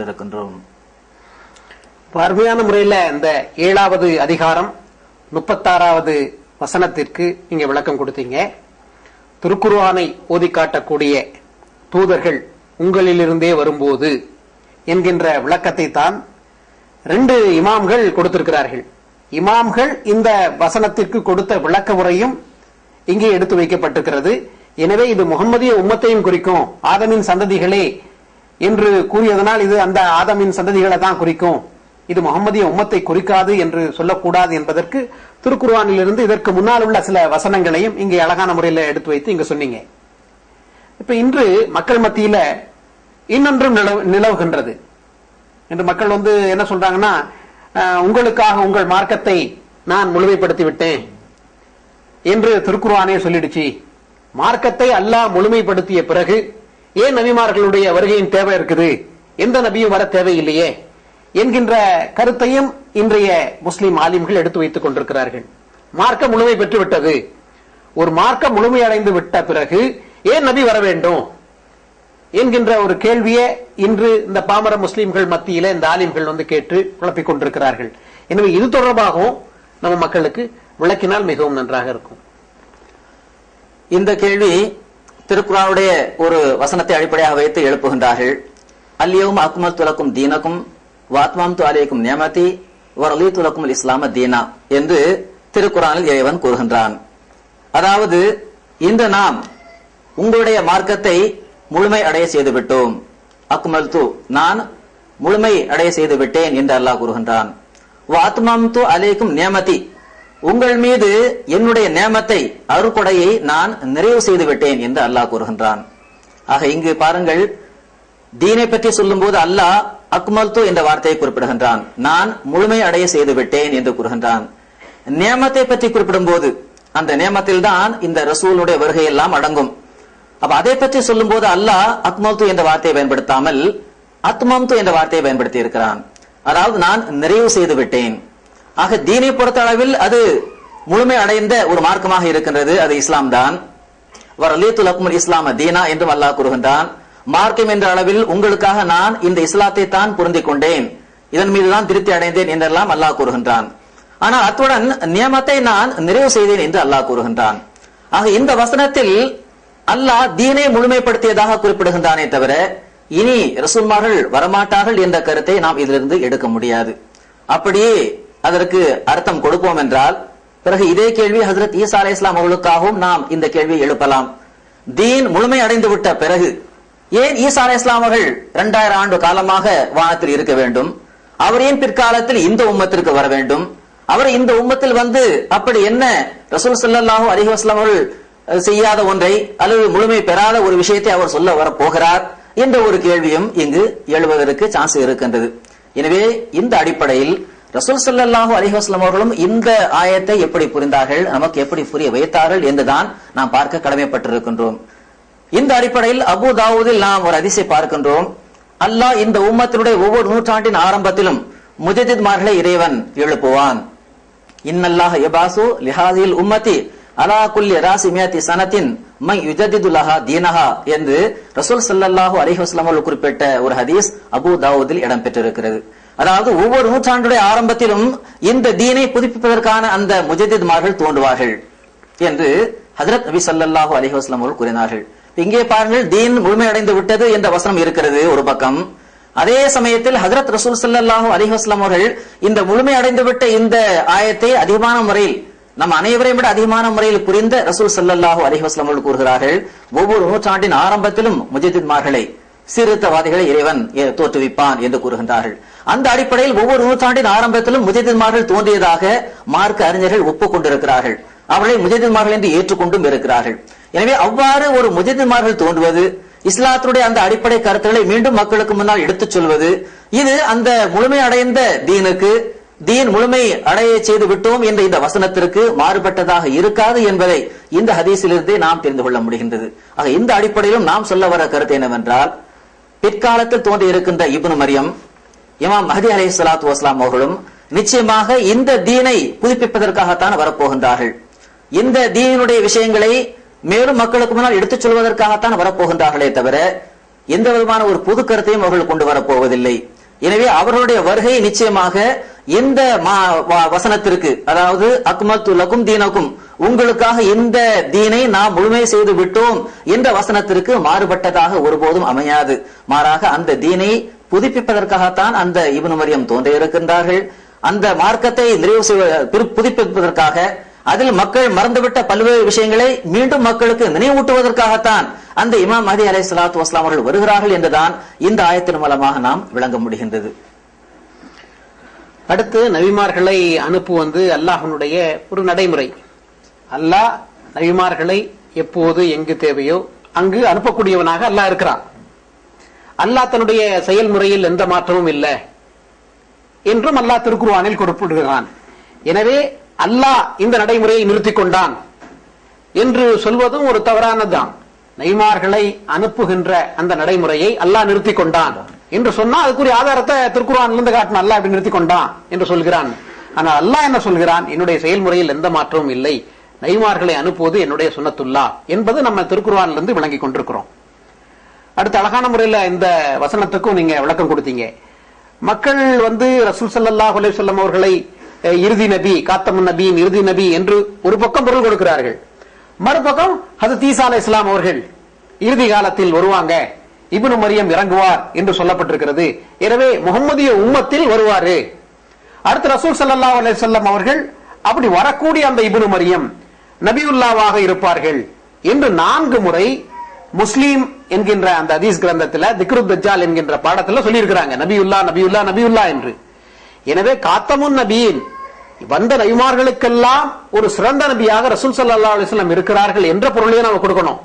கடமைப்பட்டிருக்கின்றோம். அருமையான முறையில் இந்த 7வது அதிகாரம் 36வது வசனத்திற்கு நீங்க விளக்கம் கொடுத்தீங்க. திருக்குர்ஆனை ஓதி காட்டக்கூடிய தூதர்கள் உங்களிலிருந்தே வரும்போது என்கின்ற விளக்கத்தை தான் 2 இமாம்கள் கொடுத்திருக்கிறார்கள். இமாம்கள் இந்த வசனத்திற்கு கொடுத்த விளக்க உரையும் இங்கே எடுத்து வைக்கப்பட்டிருக்கிறது. எனவே இது முகம்மதிய உம்மத்தையும் குறிக்கும், ஆதமின் சந்ததிகளே என்று கூறியதனால் இது அந்த ஆதமின் சந்ததிகளை தான் குறிக்கும், இது முகம்மதிய உம்மத்தை குறிக்காது என்று சொல்லக்கூடாது என்பதற்கு திருக்குர்ஆனிலிருந்து இதற்கு முன்னால் உள்ள சில வசனங்களையும் இங்கே அழகான முறையில் எடுத்து வைத்து இங்க சொன்னீங்க. இப்ப இன்று மக்கள் மத்தியில இன்னொன்றும் நிலவுகின்றது. என்று மக்கள் என்ன சொல்றாங்கன்னா, உங்களுக்காக உங்கள் மார்க்கத்தை நான் முழுமைப்படுத்தி விட்டேன் என்று திருக்குர்ஆனே சொல்லிடுச்சு. மார்க்கத்தை அல்லாஹ் முழுமைப்படுத்திய பிறகு ஏன் நபிமார்களுடைய வருகையின் தேவை இருக்குது, எந்த நபியும் வர தேவையில்லையே என்கின்ற கருத்தையும் இன்றைய முஸ்லிம் ஆலிம்கள் எடுத்து வைத்துக் கொண்டிருக்கிறார்கள். மார்க்கம் முழுமை பெற்று விட்டது, ஒரு மார்க்கம் முழுமையடைந்து விட்ட பிறகு ஏன் நபி வர வேண்டும் என்கின்ற ஒரு கேள்வியை இன்று இந்த பாமர முஸ்லிம்கள் மத்தியில இந்த ஆலிம்கள் கேட்டு குழப்பிக் கொண்டிருக்கிறார்கள். எனவே இது தொடர்பாகவும் நம்ம மக்களுக்கு விளக்கினால் மிகவும் நன்றாக இருக்கும். இந்த கேள்வி திருக்குர்ஆனுடைய ஒரு வசனத்தை அடிப்படையாக வைத்து எழுப்புகின்றார்கள். அல்யௌம அக்மல்து லக்கும் தீனக்கும் வஅத்மம்து அலைக்கும் நிஅமதி வரலீது லக்குமுல் இஸ்லாம தீனா என்று திருக்குர்ஆனில் இறைவன் கூறுகின்றான். அதாவது இந்த நாம் உங்களுடைய மார்க்கத்தை முழுமை அடைய செய்து விட்டோம். அக்மல்து நான் முழுமை அடைய செய்து விட்டேன் என்று அல்லாஹ் கூறுகின்றான். வஅத்மம்து அலைக்கும் நிஅமதி உங்கள் மீது என்னுடைய நேமத்தை அருள்கொடையை நான் நிறைவு செய்து விட்டேன் என்று அல்லாஹ் கூறுகின்றான். ஆக இங்கு பாருங்கள், தீனை பற்றி சொல்லும் போது அல்லாஹ் அக்மல்து என்ற வார்த்தையை குறிப்பிடுகின்றான், நான் முழுமை அடைய செய்து விட்டேன் என்று கூறுகின்றான். நேமத்தை பற்றி குறிப்பிடும் போது அந்த நேமத்தில் தான் இந்த ரசூலுடைய வருகை எல்லாம் அடங்கும். அப்ப அதை பற்றி சொல்லும் போது அல்லாஹ் அக்மல்து என்ற வார்த்தையை பயன்படுத்தாமல் அத்மம்து என்ற வார்த்தையை பயன்படுத்தி இருக்கிறான். அதாவது நான் நிறைவு செய்து விட்டேன். ஆக தீனை பொறுத்த அளவில் அது முழுமை அடைந்த ஒரு மார்க்கமாக இருக்கின்றது, அது இஸ்லாம் தான். வரலீது லக்குமுல் இஸ்லாம தீனா என்றும் அல்லாஹ் கூறுகின்றான். மார்க்கம் என்ற அளவில் உங்களுக்காக நான் இந்த இஸ்லாத்தை தான் பொருந்திக் கொண்டேன், இதன் மீதுதான் திருப்தி அடைந்தேன் என்றெல்லாம் அல்லாஹ் கூறுகின்றான். ஆனால் அத்துடன் நியமத்தை நான் நிறைவு செய்தேன் என்று அல்லாஹ் கூறுகின்றான். ஆக இந்த வசனத்தில் அல்லாஹ் தீனை முழுமைப்படுத்தியதாக குறிப்பிடுகின்றானே தவிர இனி ரசூல்மார்கள் வரமாட்டார்கள் என்ற கருத்தை நாம் இதிலிருந்து எடுக்க முடியாது. அப்படியே அதற்கு அர்த்தம் கொடுப்போம் என்றால் பிறகு இதே கேள்வி ஹஜ்ரத் ஈசா அலைஹிஸ்ஸலாம் அவர்களுக்காகவும் நாம் இந்த கேள்வியை எழுப்பலாம். தீன் முழுமை அடைந்து விட்ட பிறகு ஏன் ஈசா அலைஹிஸ்ஸலாம் அவர்கள் 2000 ஆண்டு காலமாக வானத்தில் இருக்க வேண்டும்? அவர் ஏன் பிற்காலத்தில் இந்த உம்மத்திற்கு வர வேண்டும்? அவர் இந்த உம்மத்தில் அப்படி என்ன ரசூல் ஸல்லல்லாஹு அலைஹி வஸல்லம் அவர்கள் செய்யாத ஒன்றை அல்லது முழுமை பெறாத ஒரு விஷயத்தை அவர் சொல்ல வர போகிறார் என்ற ஒரு கேள்வியும் இங்கு எழுவதற்கு சான்ஸ் இருக்கின்றது. எனவே இந்த அடிப்படையில் ரசூல் ஸல்லல்லாஹு அலைஹி வஸல்லம் அவர்களும் இந்த ஆயத்தை எப்படி புரிந்தார்கள், நமக்கு எப்படி புரிய வைத்தார்கள் என்றுதான் நாம் பார்க்க கடமைப்பட்டிருக்கின்றோம். இந்த அடிப்படையில் அபூ தாவூதில் நாம் ஒரு ஹதீஸை பார்க்கின்றோம். அல்லாஹ் இந்த உம்மத்தினுடைய ஒவ்வொரு நூற்றாண்டின் ஆரம்பத்திலும் முஜதித்மார்களை இறைவன் எழுப்புவான். இன்னல்லாஹ யபாசு லிஹாதில் உம்மத்தி அலா குல்லி ராசி மியத்தி சனத்தின் மை யுஜதிது லஹா தீனஹா என்று ரசூல் ஸல்லல்லாஹு அலைஹி வஸல்லம் அவர்கள் குறிப்பிட்ட ஒரு ஹதீஸ் அபூ தாவூதில் இடம்பெற்றிருக்கிறது. அதாவது ஒவ்வொரு நூற்றாண்டுடைய ஆரம்பத்திலும் இந்த தீனை புதுப்பிப்பதற்கான அந்த முஜதித்மார்கள் தோன்றுவார்கள் என்று ஹஜ்ரத் நபி ஸல்லல்லாஹு அலைஹி வஸல்லம் அவர்கள் கூறினார்கள். இங்கே பாருங்கள், தீன் முழுமையடைந்து விட்டது என்ற வசனம் இருக்கிறது ஒரு பக்கம். அதே சமயத்தில் ஹஜ்ரத் ரசூல் ஸல்லல்லாஹு அலைஹி வஸல்லம் அவர்கள் இந்த முழுமையடைந்து விட்ட இந்த ஆயத்தை அதிகமான முறையில், நம் அனைவரையும் விட அதிகமான முறையில் புரிந்த ரசூல் ஸல்லல்லாஹு அலைஹி வஸல்லம் அவர்கள் கூறுகிறார்கள், ஒவ்வொரு நூற்றாண்டின் ஆரம்பத்திலும் முஜதித்மார்களை, சீர்திருத்தவாதிகளை இறைவன் தோற்றுவிப்பான் என்று கூறுகின்றார்கள். அந்த அடிப்படையில் ஒவ்வொரு நூற்றாண்டின் ஆரம்பத்திலும் முஜதித்மார்கள் தோன்றியதாக மார்க்க அறிஞர்கள் ஒப்புக்கொண்டிருக்கிறார்கள். அவர்களை முஜதித்மார்கள் என்று ஏற்றுக்கொண்டும் இருக்கிறார்கள். எனவே அவ்வாறு ஒரு முஜதித்மார்கள் தோன்றுவது, இஸ்லாத்துடைய அந்த அடிப்படை கருத்துக்களை மீண்டும் மக்களுக்கு முன்னால் எடுத்துச் சொல்வது, இது அந்த முழுமை அடைந்த தீனுக்கு, தீன் முழுமை அடைய செய்து விட்டோம் என்ற இந்த வசனத்திற்கு மாறுபட்டதாக இருக்காது என்பதை இந்த ஹதீஸிலிருந்தே நாம் தெரிந்து கொள்ள முடிகின்றது. ஆக இந்த அடிப்படையிலும் நாம் சொல்ல வர கருத்து என்னவென்றால், பிற்காலத்தில் தோன்றி இருக்கின்ற இப்னு மரியம், இமாம் மஹ்தி அலைஹிஸ்ஸலாத்து வஸ்ஸலாம் அவர்களும் நிச்சயமாக இந்த தீனை புதுப்பிப்பதற்காகத்தான் வரப்போகின்றார்கள். இந்த தீனுடைய விஷயங்களை மேலும் மக்களுக்கு முன்னால் எடுத்துச் சொல்வதற்காகத்தான் வரப்போகின்றார்களே தவிர எந்த விதமான ஒரு புது கருத்தையும் அவர்கள் கொண்டு வரப்போவதில்லை. எனவே அவர்களுடைய வருகை நிச்சயமாக இந்த வசனத்திற்கு, அதாவது அக்மல்து லகும் தீனக்கும், உங்களுக்காக இந்த தீனை நாம் முழுமை செய்து விட்டோம் என்ற வசனத்திற்கு மாறுபட்டதாக ஒருபோதும் அமையாது. மாறாக அந்த தீனை புதுப்பிப்பதற்காகத்தான் அந்த இப்னு மரியம் தோன்றி இருக்கின்றார்கள். அந்த மார்க்கத்தை புதுப்பிப்பதற்காக, அதில் மக்கள் மறந்துவிட்ட பல்வேறு விஷயங்களை மீண்டும் மக்களுக்கு நினைவூட்டுவதற்காகத்தான் அந்த இமாம் மஹ்தி அலைஹிஸ்ஸலாத்து வஸ்ஸலாம் அவர்கள் வருகிறார்கள் என்றுதான் இந்த ஆயத்தின் மூலமாக நாம் விளங்க முடிகின்றது. அடுத்து நபிமார்களை அனுப்புவது அல்லாஹ்வுடைய ஒரு நடைமுறை. அல்லாஹ் நபிமார்களை எப்போது எங்கு தேவையோ அங்கு அனுப்பக்கூடியவனாக அல்லாஹ் இருக்கிறான். அல்லாஹ் தன்னுடைய செயல்முறையில் எந்த மாற்றமும் இல்லை என்றும் அல்லாஹ் திருக்குர்ஆனில் குறிப்பிடுகிறான். எனவே அல்லாஹ் இந்த நடைமுறையை நிறுத்திக் கொண்டான் என்று சொல்வதும் ஒரு தவறானதுதான். நபிமார்களை அனுப்புகின்ற அந்த நடைமுறையை அல்லாஹ் நிறுத்திக் கொண்டான் என்று சொன்னா அதுக்குரிய ஆதாரத்தை திருக்குர்ஆனிலிருந்து காட்டின. அல்லாஹ் அப்படி நிறுத்திக் கொண்டான் என்று சொல்கிறான். ஆனால் அல்லாஹ் என்ன சொல்கிறான்? என்னுடைய செயல்முறையில் எந்த மாற்றமும் இல்லை, நபிமார்களை அனுப்புவது என்னுடைய சுன்னத்துல்லா என்பது நம்ம திருக்குர்ஆனிலிருந்து விளங்கி கொண்டிருக்கிறோம். அடுத்த அழகான முறையில இந்த வசனத்துக்கும் நீங்க விளக்கம் கொடுத்தீங்க. மக்கள் ரசூல் ஸல்லல்லாஹு அலைஹி வஸல்லம் அவர்களை இறுதி நபி, காத்தமுன் நபியின் இறுதி நபி என்று ஒரு பக்கம் பொருள் கொடுக்கிறார்கள். மறுபக்கம் ஹஜ்ரத் ஈசா அலைஹிஸ்ஸலாம் அவர்கள் இறுதி காலத்தில் வருவாங்க, இப்னு மரியம் இறங்குவார் என்று சொல்லப்பட்டிருக்கிறது. எனவே முஹம்மதிய உம்மத்தில் வருவாரு. அடுத்து ரசூல் ஸல்லல்லாஹு அலைஹி வஸல்லம் அவர்கள் அப்படி வரக்கூடிய அந்த இப்னு மரியம் நபியுல்லாவாக இருப்பார்கள் என்று 4 முறை முஸ்லீம் என்கின்ற அந்த ஹதீஸ் கிரந்தத்தில் திக்ரு தஜ்ஜால் என்கின்ற பாடத்தில் சொல்லி இருக்கிறாங்க, நபியுல்லா நபியுல்லா நபியுல்லா என்று. எனவே காத்தமுன் நபியின் வந்த நபிமார்களுக்கெல்லாம் ஒரு சிறந்த நபியாக ரசூல் ஸல்லல்லாஹு அலைஹி வஸல்லம் இருக்கிறார்கள் என்ற பொருளையும் நாம கொடுக்கணும்.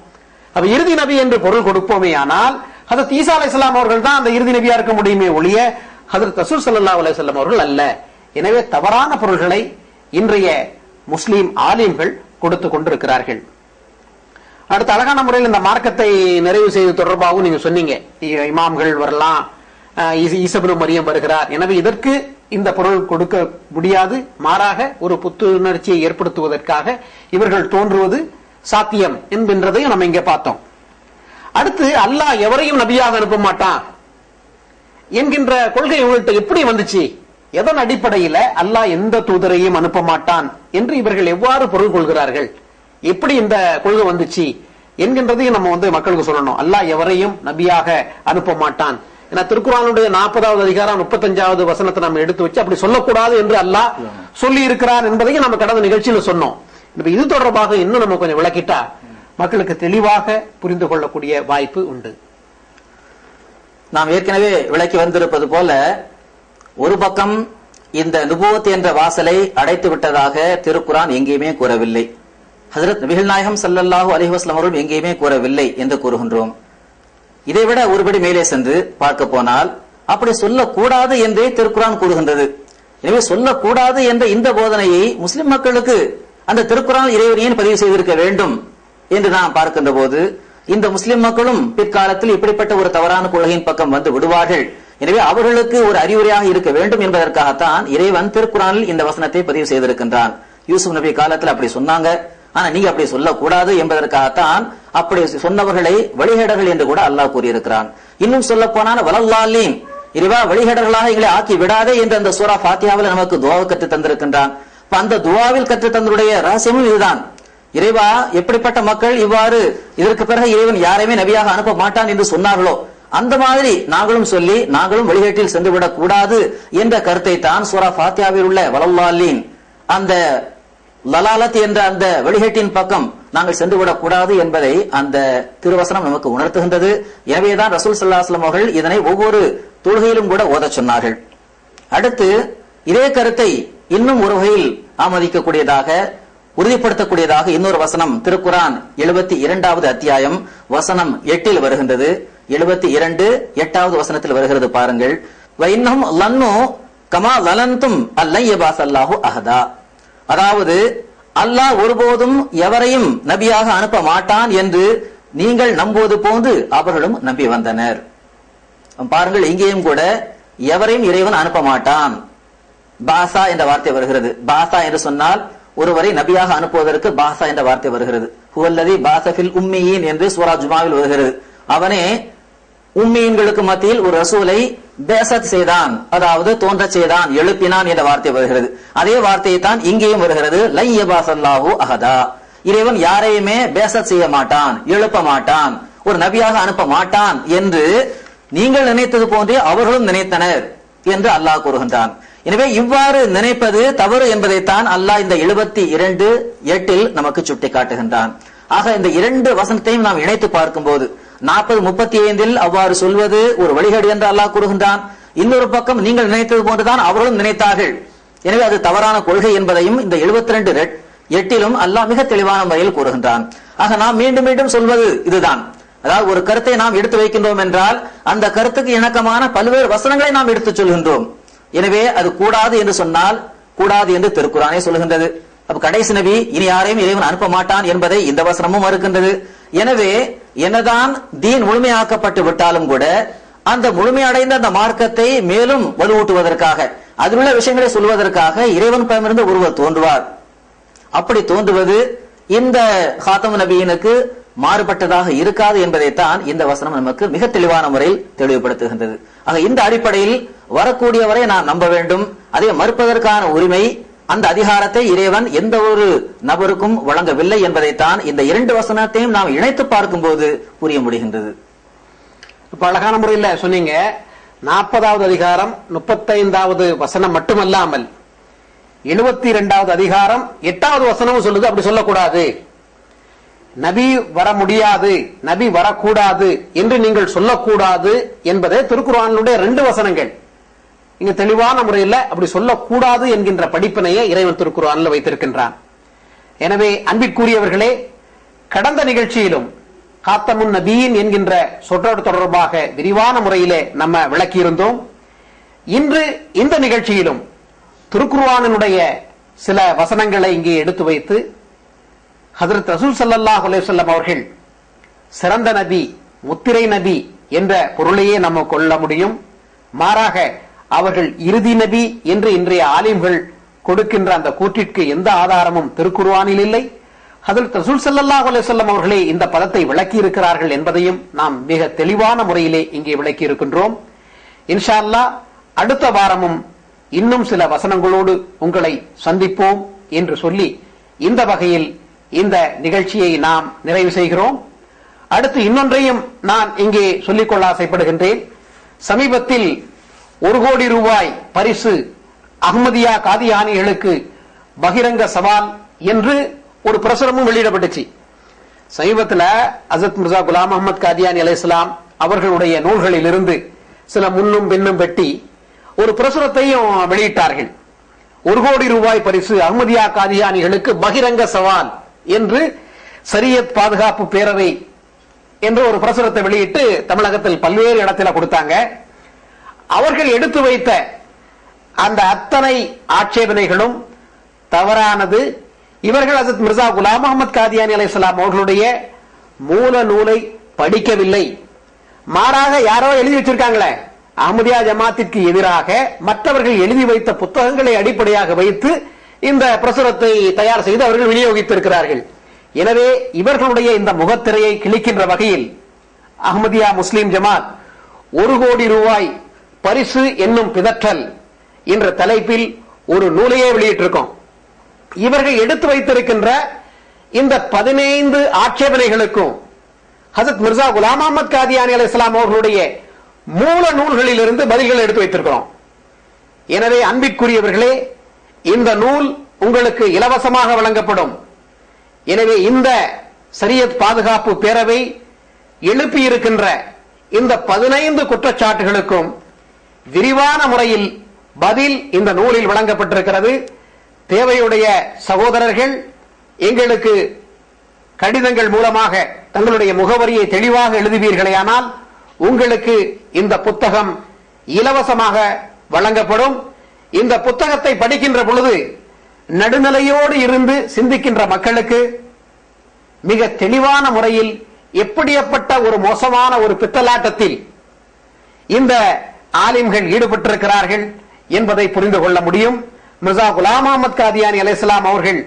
அப்ப இறுதி நபி என்று பொருள் கொடுப்போமே ஆனால் ஹஜ்ரத் ஈசா அலைஹிஸ்ஸலாம் அவர்கள் தான் அந்த இறுதி நபியா இருக்க முடியுமே ஒழிய ஹஜ்ரத் ரசூல் ஸல்லல்லாஹு அலைஹி வஸல்லம் அவர்கள் அல்ல. எனவே தவறான பொருள்களை இன்றைய முஸ்லீம் ஆலிம்கள் கொடுத்து கொண்டிருக்கிறார்கள். அடுத்த அழகான முறையில் இந்த மார்க்கத்தை நிறைவு செய்து தொடர்பாகவும் நீங்க சொன்னீங்க, இமாம்கள் வரலாம், ஈசா இப்னு மரியம் வருகிறார். எனவே இதற்கு இந்த பொருள் கொடுக்க முடியாது. மாறாக ஒரு புத்துணர்ச்சியை ஏற்படுத்துவதற்காக இவர்கள் தோன்றுவது சாத்தியம் என்கின்றதையும் நம்ம இங்க பார்த்தோம். அடுத்து அல்லாஹ் எவரையும் நபியாக அனுப்ப மாட்டான் என்கின்ற கொள்கை இவர்கள்ட்ட எப்படி வந்துச்சு? எதன் அடிப்படையில அல்லாஹ் எந்த தூதரையும் அனுப்ப மாட்டான் என்று இவர்கள் எவ்வாறு பொருள் கொள்கிறார்கள்? எப்படி இந்த கொள்கை வந்துச்சு என்கின்றதையும் நம்ம மக்களுக்கு சொல்லணும். அல்லாஹ் எவரையும் நபியாக அனுப்ப மாட்டான். ஏன்னா திருக்குர்ஆனுடைய 40வது அதிகாரம் 35வது வசனத்தை நம்ம எடுத்து வச்சு அப்படி சொல்லக்கூடாது என்று அல்லாஹ் சொல்லி இருக்கிறான் என்பதையும் நம்ம கடந்த நிகழ்ச்சியில சொன்னோம். இது தொடர்பாக இன்னும் நம்ம கொஞ்சம் விளக்கிட்டா மக்களுக்கு தெளிவாக புரிந்து கொள்ளக்கூடிய வாய்ப்பு உண்டு. நாம் ஏற்கனவே விளக்கி வந்திருப்பது போல, ஒரு பக்கம் இந்த நுபுவத் என்ற வாசலை அடைத்து விட்டதாக திருக்குர்ஆன் எங்கேயுமே கூறவில்லை, ஹஜ்ரத் நபிகள் நாயகம் ஸல்லல்லாஹு அலைஹி வஸல்லம் அவர்கள் எங்கேயுமே கூறவில்லை என்று கூறுகின்றோம். இதைவிட ஒருபடி மேலே சென்று பார்க்க போனால் அப்படி சொல்லக்கூடாது என்றே திருக்குர்ஆன் கூறுகின்றது. எனவே சொல்லக்கூடாது என்ற இந்த போதனையை முஸ்லிம் மக்களுக்கு அந்த திருக்குர்ஆன் இறைவன் ஏன் பதிவு செய்திருக்க வேண்டும் என்று நாம் பார்க்கின்ற போது, இந்த முஸ்லிம் மக்களும் பிற்காலத்தில் இப்படிப்பட்ட ஒரு தவறான கொள்கையின் பக்கம் வந்து விடுவார்கள். எனவே அவர்களுக்கு ஒரு அறிவுரையாக இருக்க வேண்டும் என்பதற்காகத்தான் இறைவன் திருக்குர்ஆனில் இந்த வசனத்தை பதிவு செய்திருக்கின்றான். யூசுப் நபி காலத்தில் அப்படி சொன்னாங்க, ஆனா நீங்க அப்படி சொல்லக்கூடாது என்பதற்காகத்தான் அப்படி சொன்னவர்களை வழிகேடர்கள் என்று கூட அல்லாஹ் கூறியிருக்கிறான். இன்னும் சொல்ல போனால் வலல்லாலீன், இறைவா வழிகேடர்களாக எங்களை ஆக்கி விடாதே என்று அந்த சூரா ஃபாத்திஹாவில் நமக்கு துஆவை கற்று தந்திருக்கின்றான். அந்த துஆவில் கற்று தந்தனுடைய ரகசியமும் இதுதான். இறைவா எப்படிப்பட்ட மக்கள் இவ்வாறு இதற்கு பிறகு இறைவன் யாரையுமே நபியாக அனுப்ப மாட்டான் என்று சொன்னார்களோ அந்த மாதிரி நாங்களும் சொல்லி நாங்களும் வழிகேட்டில் சென்று விடக் கூடாது என்ற கருத்தை தான் சூரா ஃபாத்திஹாவில் உள்ள வலல்லாலீன், அந்த லலாலத் என்ற அந்த வழிகேட்டின் பக்கம் நாங்கள் சென்று விடக் கூடாது என்பதை அந்த திருவசனம் நமக்கு உணர்த்துகின்றது. எனவேதான் ரசூல் ஸல்லல்லாஹு அலைஹி வஸல்லம் அவர்கள் இதனை ஒவ்வொரு தொழுகையிலும் கூட ஓதச் சொன்னார்கள். அடுத்து இதே கருத்தை இன்னும் ஒரு வகையில் ஆமோதிக்கக்கூடியதாக, உறுதிப்படுத்தக்கூடியதாக இன்னொரு வசனம் திருக்குர்ஆன் 72வது அத்தியாயம் வசனம் 8 வருகின்றது. 72 8வது வசனத்தில் வருகிறது பாருங்கள். வைன்னஹும் லன்னு கமா லலன்தும் அல்லன் யபாஸல்லாஹு அஹதா, அதாவது அல்லாஹ் ஒருபோதும் எவரையும் நபியாக அனுப்ப மாட்டான் என்று நீங்கள் நம்புவது போன்று அவர்களும் நம்பி வந்தனர். பாருங்கள், இங்கேயும் கூட எவரையும் இறைவன் அனுப்ப மாட்டான், பாசா என்ற வார்த்தை வருகிறது. பாசா என்று சொன்னால் ஒருவரை நபியாக அனுப்புவதற்கு பாசா என்ற வார்த்தை வருகிறது. ஹுவல்லதி பாசஃபில் உம்மீன் என்று சூரா ஜுமாவில் வருகிறது. அவனே உம்மீன்களுக்கு மத்தியில் ஒரு ரசூலை பேசத் செய்தான், அதாவது தோன்ற செய்தான், எழுப்பினான் என்ற வார்த்தை வருகிறது. அதே வார்த்தையை தான் இங்கேயும் வருகிறது. லை யபாஸல்லாஹு அஹதா, இறைவன் யாரையுமே பேசத் செய்ய மாட்டான், எழுப்ப மாட்டான், ஒரு நபியாக அனுப்ப மாட்டான் என்று நீங்கள் நினைத்தது போன்றே அவர்களும் நினைத்தனர் என்று அல்லாஹ் கூறுகின்றான். எனவே இவ்வாறு நினைப்பது தவறு என்பதைத்தான் அல்லாஹ் இந்த 72:8 நமக்கு சுட்டி காட்டுகின்றான். ஆக இந்த இரண்டு வசனத்தையும் நாம் இணைத்து பார்க்கும் போது 40:35 அவ்வாறு சொல்வது ஒரு வழிகேடு என்று அல்லாஹ் கூறுகின்றான். இன்னொரு பக்கம் நீங்கள் நினைத்தது போன்றுதான் அவர்களும் நினைத்தார்கள், எனவே அது தவறான கொள்கை என்பதையும் இந்த 72:8 அல்லாஹ் மிக தெளிவான முறையில் கூறுகின்றான். ஆக நாம் மீண்டும் மீண்டும் சொல்வது இதுதான். அதாவது ஒரு கருத்தை நாம் எடுத்து வைக்கின்றோம் என்றால் அந்த கருத்துக்கு இணக்கமான பல்வேறு வசனங்களை நாம் எடுத்துச் சொல்கின்றோம். எனவே அது கூடாது என்று சொன்னால் கூடாது என்று திருக்குரானே சொல்கின்றது. அப்ப கடைசி நபி இனி யாரையும் இறைவன் அனுப்ப மாட்டான் என்பதை இந்த வசனமும் மறுக்கின்றது. எனவே என்னதான் தீன் முழுமையாக்கப்பட்டு விட்டாலும் கூட அந்த முழுமையடைந்த அந்த மார்க்கத்தை மேலும் வலுவூட்டுவதற்காக, அதில் உள்ள விஷயங்களை சொல்வதற்காக இறைவன் பரமிருந்து ஒருவர் தோன்றுவார். அப்படி தோன்றுவது இந்த ஹாத்தம் நபியினுக்கு மாறுபட்டதாக இருக்காது என்பதைத்தான் இந்த வசனம் நமக்கு மிக தெளிவான முறையில் தெளிவுபடுத்துகின்றது. ஆக இந்த அடிப்படையில் வரக்கூடியவரை நான் நம்ப வேண்டும். அதை மறுப்பதற்கான உரிமை, அந்த அதிகாரத்தை இறைவன் எந்த ஒரு நபருக்கும் வழங்கவில்லை என்பதைத்தான் இந்த இரண்டு வசனத்தையும் நாம் இணைத்து பார்க்கும் போது புரிய முடிகின்றது. இப்ப அழகான முறையில் சொன்னீங்க. 40வது அதிகாரம் 35வது வசனம் மட்டுமல்லாமல் 72வது அதிகாரம் 8வது வசனமும் சொல்லுது அப்படி சொல்லக்கூடாது, நபி வர முடியாது, நபி வரக்கூடாது என்று நீங்கள் சொல்லக்கூடாது என்பதே திருக்குர்ஆனுடைய 2 வசனங்கள். இங்க தெளிவான முறையில் அப்படி சொல்லக்கூடாது என்கின்ற படிப்பினையை இறைவன் திருக்குர்ஆனில் வைத்திருக்கின்றான். எனவே அன்பிற்குரியவர்களே, கடந்த நிகழ்ச்சியிலும் காத்தமுன் நபியின் என்கின்ற சொற்றொடர் தொடர்பாக விரிவான முறையிலே நம்ம விளக்கியிருந்தோம். இன்று இந்த நிகழ்ச்சியிலும் திருக்குர்ஆனினுடைய சில வசனங்களை இங்கே எடுத்து வைத்து ஹஜ்ரத் ரசூல் ஸல்லல்லாஹு அலைஹி வஸல்லம் அவர்கள் சிறந்த நபி, முத்திரை நபி என்ற பொருளையே நம்ம கொள்ள முடியும். மாறாக அவர்கள் இறுதி நபி என்று இன்றைய ஆலிம்கள் கொடுக்கின்ற அந்த கூற்றிற்கு எந்த ஆதாரமும் திருக்குர்ஆனில் இல்லை. ஹஜ்ரத் ரசூல் ஸல்லல்லாஹு அலைஹி வஸல்லம் அவர்களே இந்த பதத்தை விளக்கி இருக்கிறார்கள் என்பதையும் நாம் மிக தெளிவான முறையிலே இங்கே விளக்கி இருக்கின்றோம். இன்ஷா அல்லாஹ் அடுத்த வாரமும் இன்னும் சில வசனங்களோடு உங்களை சந்திப்போம் என்று சொல்லி இந்த வகையில் இந்த நிகழ்ச்சியை நாம் நிறைவு செய்கிறோம். அடுத்து இன்னொன்றையும் நான் இங்கே சொல்லிக்கொள்ள ஆசைப்படுகின்றேன். சமீபத்தில் 1 கோடி ரூபாய் பரிசு அஹ்மதியா காதியானிகளுக்கு பகிரங்க சவால் என்று ஒரு பிரசுரமும் வெளியிடப்பட்டுச்சு. சமீபத்தில் ஹஜ்ரத் மிர்சா குலாம் அஹ்மத் காதியானி அலைஹிஸ்ஸலாம் அவர்களுடைய நூல்களில் இருந்து சில முன்னும் பின்னும் வெட்டி ஒரு பிரசுரத்தையும் வெளியிட்டார்கள். 1 கோடி ரூபாய் பரிசு அஹ்மதியா காதியானிகளுக்கு பகிரங்க சவால் என்று ஷரியத் பாதுகாப்பு பேரவை என்ற ஒரு பிரசுரத்தை வெளியிட்டு தமிழகத்தில் பல்வேறு இடத்துல கொடுத்தாங்க. அவர்கள் எடுத்து வைத்த அந்த அத்தனை ஆட்சேபனைகளும் தவறானது. இவர்கள் ஹஜ்ரத் மிர்சா குலாம் அஹ்மத் காதியானி அலைஹிஸ்ஸலாம் அவர்களுடைய மூல நூலை படிக்கவில்லை. மாறாக யாரோ எழுதி வச்சிருக்காங்களே, அஹ்மதியா ஜமாத்திற்கு எதிராக மற்றவர்கள் எழுதி வைத்த புத்தகங்களை அடிப்படையாக வைத்து இந்த பிரசுரத்தை தயார் செய்து அவர்கள் விநியோகித்திருக்கிறார்கள். எனவே இவர்களுடைய இந்த முகத்திரையை கிழிக்கின்ற வகையில் அஹ்மதியா முஸ்லிம் ஜமாத் 1 கோடி ரூபாய் பரிசு என்னும் பிதற்றல் என்ற தலைப்பில் ஒரு நூலையே வெளியிட்டிருக்கோம். இவர்கள் எடுத்து வைத்திருக்கின்ற இந்த 15 ஆட்சேபனைகளுக்கும் ஹஜ்ரத் மிர்சா குலாம் அஹ்மத் காதியானி அலைஹிஸ்ஸலாம் அவர்களுடைய மூல நூல்களில் இருந்து பதில்கள் எடுத்து வைத்திருக்கிறோம். எனவே அன்பிற்குரியவர்களே, இந்த நூல் உங்களுக்கு இலவசமாக வழங்கப்படும். எனவே இந்த ஷரியத் பாதுகாப்பு பேரவை எழுப்பி இருக்கின்ற இந்த 15 குற்றச்சாட்டுகளுக்கும் விரிவான முறையில் பதில் இந்த நூலில் வழங்கப்பட்டிருக்கிறது. தேவையுடைய சகோதரர்கள் எங்களுக்கு கடிதங்கள் மூலமாக தங்களுடைய முகவரியை தெளிவாக எழுதுவீர்களேயானால் உங்களுக்கு இந்த புத்தகம் இலவசமாக வழங்கப்படும். இந்த புத்தகத்தை படிக்கின்ற பொழுது நடுநிலையோடு இருந்து சிந்திக்கின்ற மக்களுக்கு மிக தெளிவான முறையில் எப்படிப்பட்ட ஒரு மோசமான ஒரு பித்தலாட்டத்தில் இந்த ஆலிம்கள் ஈடுபட்டிருக்கிறார்கள் என்பதை புரிந்து கொள்ள முடியும். மிர்சா குலாம் அஹ்மத் காதியானி அலைஹிஸ்ஸலாம் அவர்கள்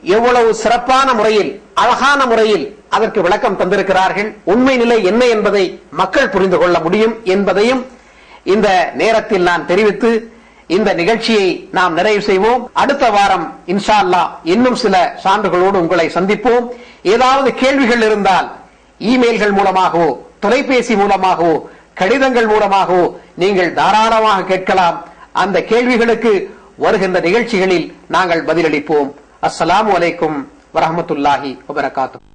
எவ்வளவு சிறப்பான முறையில், அழகான முறையில் அதற்கு விளக்கம் தந்திருக்கிறார்கள். உண்மை நிலை என்ன என்பதை மக்கள் புரிந்து கொள்ள முடியும் என்பதையும் இந்த நேரத்தில் நான் தெரிவித்து இந்த நிகழ்ச்சியை நாம் நிறைவு செய்வோம். அடுத்த வாரம் இன்ஷா அல்லாஹ் இன்னும் சில சான்றுகளோடு உங்களை சந்திப்போம். ஏதாவது கேள்விகள் இருந்தால் இமெயில்கள் மூலமாகவோ, தொலைபேசி மூலமாகவோ, கடிதங்கள் மூலமாகவோ நீங்கள் தாராளமாக கேட்கலாம். அந்த கேள்விகளுக்கு வருகின்ற நிகழ்ச்சிகளில் நாங்கள் பதிலளிப்போம். அஸ்ஸலாமு அலைக்கும் வரஹ்மத்துல்லாஹி வபரகாத்துஹு.